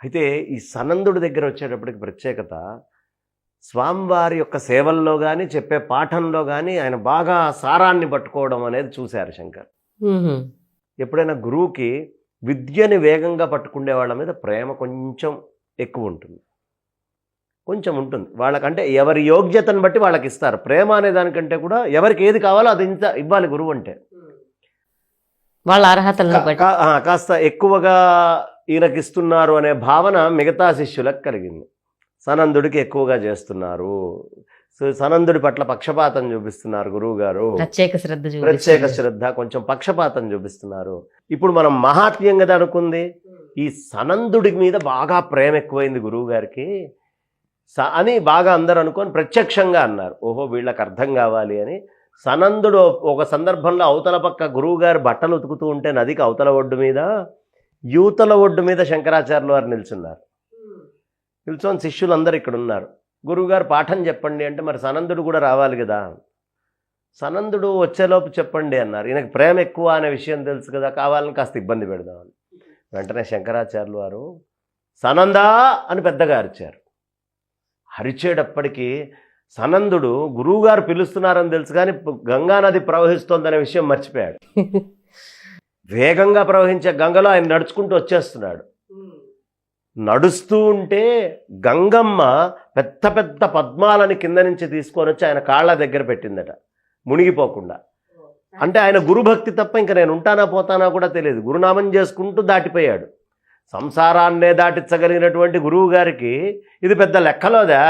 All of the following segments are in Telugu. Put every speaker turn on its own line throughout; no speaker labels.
అయితే ఈ సనందుడి దగ్గర వచ్చేటప్పటికి ప్రత్యేకత స్వామివారి యొక్క సేవల్లో కానీ చెప్పే పాఠంలో కానీ ఆయన బాగా సారాన్ని పట్టుకోవడం అనేది చూశారు శంకర్. ఎప్పుడైనా గురువుకి విద్యని వేగంగా పట్టుకునే వాళ్ళ మీద ప్రేమ కొంచెం ఎక్కువ ఉంటుంది, కొంచెం ఉంటుంది వాళ్ళకంటే. ఎవరి యోగ్యతను బట్టి వాళ్ళకి ఇస్తారు. ప్రేమ అనే దానికంటే కూడా ఎవరికి ఏది కావాలో అది ఇంత ఇవ్వాలి గురువు అంటే.
వాళ్ళ అర్హతలను బట్టి
కాస్త ఎక్కువగా ఈయనకి ఇస్తున్నారు అనే భావన మిగతా శిష్యులకు కలిగింది. సనందుడికి ఎక్కువగా చేస్తున్నారు, సనందుడి పట్ల పక్షపాతం చూపిస్తున్నారు గురువు గారు, ప్రత్యేక శ్రద్ధ, కొంచెం పక్షపాతం చూపిస్తున్నారు. ఇప్పుడు మనం మహాత్మ్యం కదా అనుకుంది, ఈ సనందుడి మీద బాగా ప్రేమ ఎక్కువైంది గురువు గారికి అని బాగా అందరూ అనుకొని ప్రత్యక్షంగా అన్నారు. ఓహో వీళ్ళకి అర్థం కావాలి అని. సనందుడు ఒక సందర్భంలో అవతల పక్క గురువు గారు బట్టలు ఉతుకుతూ ఉంటే నదికి అవతల ఒడ్డు మీద, యూతల ఒడ్డు మీద శంకరాచార్యుల వారు నిల్చున్నారు. నిల్చొని శిష్యులందరూ ఇక్కడ ఉన్నారు. గురువుగారు పాఠం చెప్పండి అంటే మరి సనందుడు కూడా రావాలి కదా. సనందుడు వచ్చేలోపు చెప్పండి అన్నారు. ఈయనకి ప్రేమ ఎక్కువ అనే విషయం తెలుసు కదా, కావాలని కాస్త ఇబ్బంది పెడదామని. వెంటనే శంకరాచార్యుల వారు సనందా అని పెద్దగా అరిచారు. అరిచేటప్పటికీ సనందుడు గురువుగారు పిలుస్తున్నారని తెలుసు కానీ గంగానది ప్రవహిస్తోందనే విషయం మర్చిపోయాడు. వేగంగా ప్రవహించే గంగలో ఆయన నడుచుకుంటూ వచ్చేస్తున్నాడు. నడుస్తూ ఉంటే గంగమ్మ పెద్ద పెద్ద పద్మాలని కింద నుంచి తీసుకొని వచ్చి ఆయన కాళ్ళ దగ్గర పెట్టిందట, మునిగిపోకుండా. అంటే ఆయన గురుభక్తి తప్ప ఇంకా నేను ఉంటానా పోతానా కూడా తెలియదు. గురునామం చేసుకుంటూ దాటిపోయాడు. సంసారాన్నే దాటించగలిగినటువంటి గురువు గారికి ఇది పెద్ద లెక్కలోదా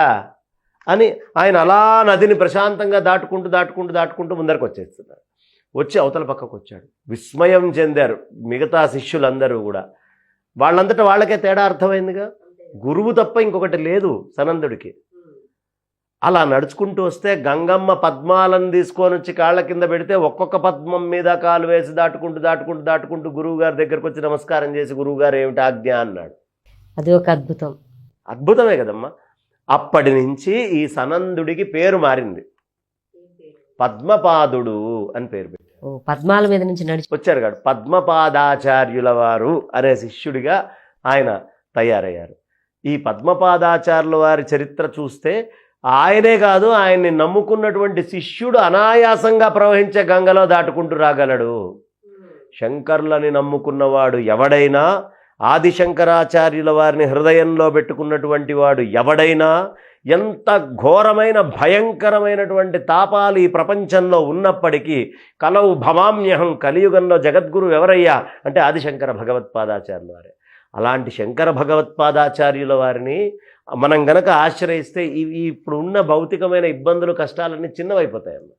అని ఆయన అలా నదిని ప్రశాంతంగా దాటుకుంటూ దాటుకుంటూ దాటుకుంటూ ముందరకు వచ్చేస్తున్నారు. వచ్చి అవతల పక్కకు వచ్చాడు. విస్మయం చెందారు మిగతా శిష్యులందరూ కూడా. వాళ్ళంతటా వాళ్ళకే తేడా అర్థమైందిగా, గురువు తప్ప ఇంకొకటి లేదు సనందుడికి. అలా నడుచుకుంటూ వస్తే గంగమ్మ పద్మాలను తీసుకొని వచ్చి కాళ్ళ కింద పెడితే ఒక్కొక్క పద్మం మీద కాలు వేసి దాటుకుంటూ దాటుకుంటూ దాటుకుంటూ గురువు గారి దగ్గరకు వచ్చి నమస్కారం చేసి గురువుగారు ఏమిటి ఆజ్ఞ అన్నాడు.
అది ఒక అద్భుతం,
అద్భుతమే కదమ్మా. అప్పటి నుంచి ఈ సనందుడికి పేరు మారింది, పద్మపాదుడు అని పేరు పెట్టారు.
పద్మాల మీద నుంచి నడిచి
వచ్చారు కాదు, పద్మపాదాచార్యుల వారు అనే శిష్యుడిగా ఆయన తయారయ్యారు. ఈ పద్మపాదాచార్యుల వారి చరిత్ర చూస్తే ఆయనే కాదు, ఆయన్ని నమ్ముకున్నటువంటి శిష్యుడు అనాయాసంగా ప్రవహించే గంగలో దాటుకుంటూ రాగలడు. శంకరులని నమ్ముకున్నవాడు ఎవడైనా, ఆదిశంకరాచార్యుల వారిని హృదయంలో పెట్టుకున్నటువంటి వాడు ఎవడైనా, ఎంత ఘోరమైన భయంకరమైనటువంటి తాపాలు ఈ ప్రపంచంలో ఉన్నప్పటికీ, కలవు భవామ్యహం, కలియుగంలో జగద్గురు ఎవరయ్యా అంటే ఆదిశంకర భగవత్పాదాచార్యుల వారే. అలాంటి శంకర భగవత్పాదాచార్యుల వారిని మనం గనక ఆశ్రయిస్తే ఇప్పుడు ఉన్న భౌతికమైన ఇబ్బందులు కష్టాలన్నీ చిన్నవైపోతాయమ్మా.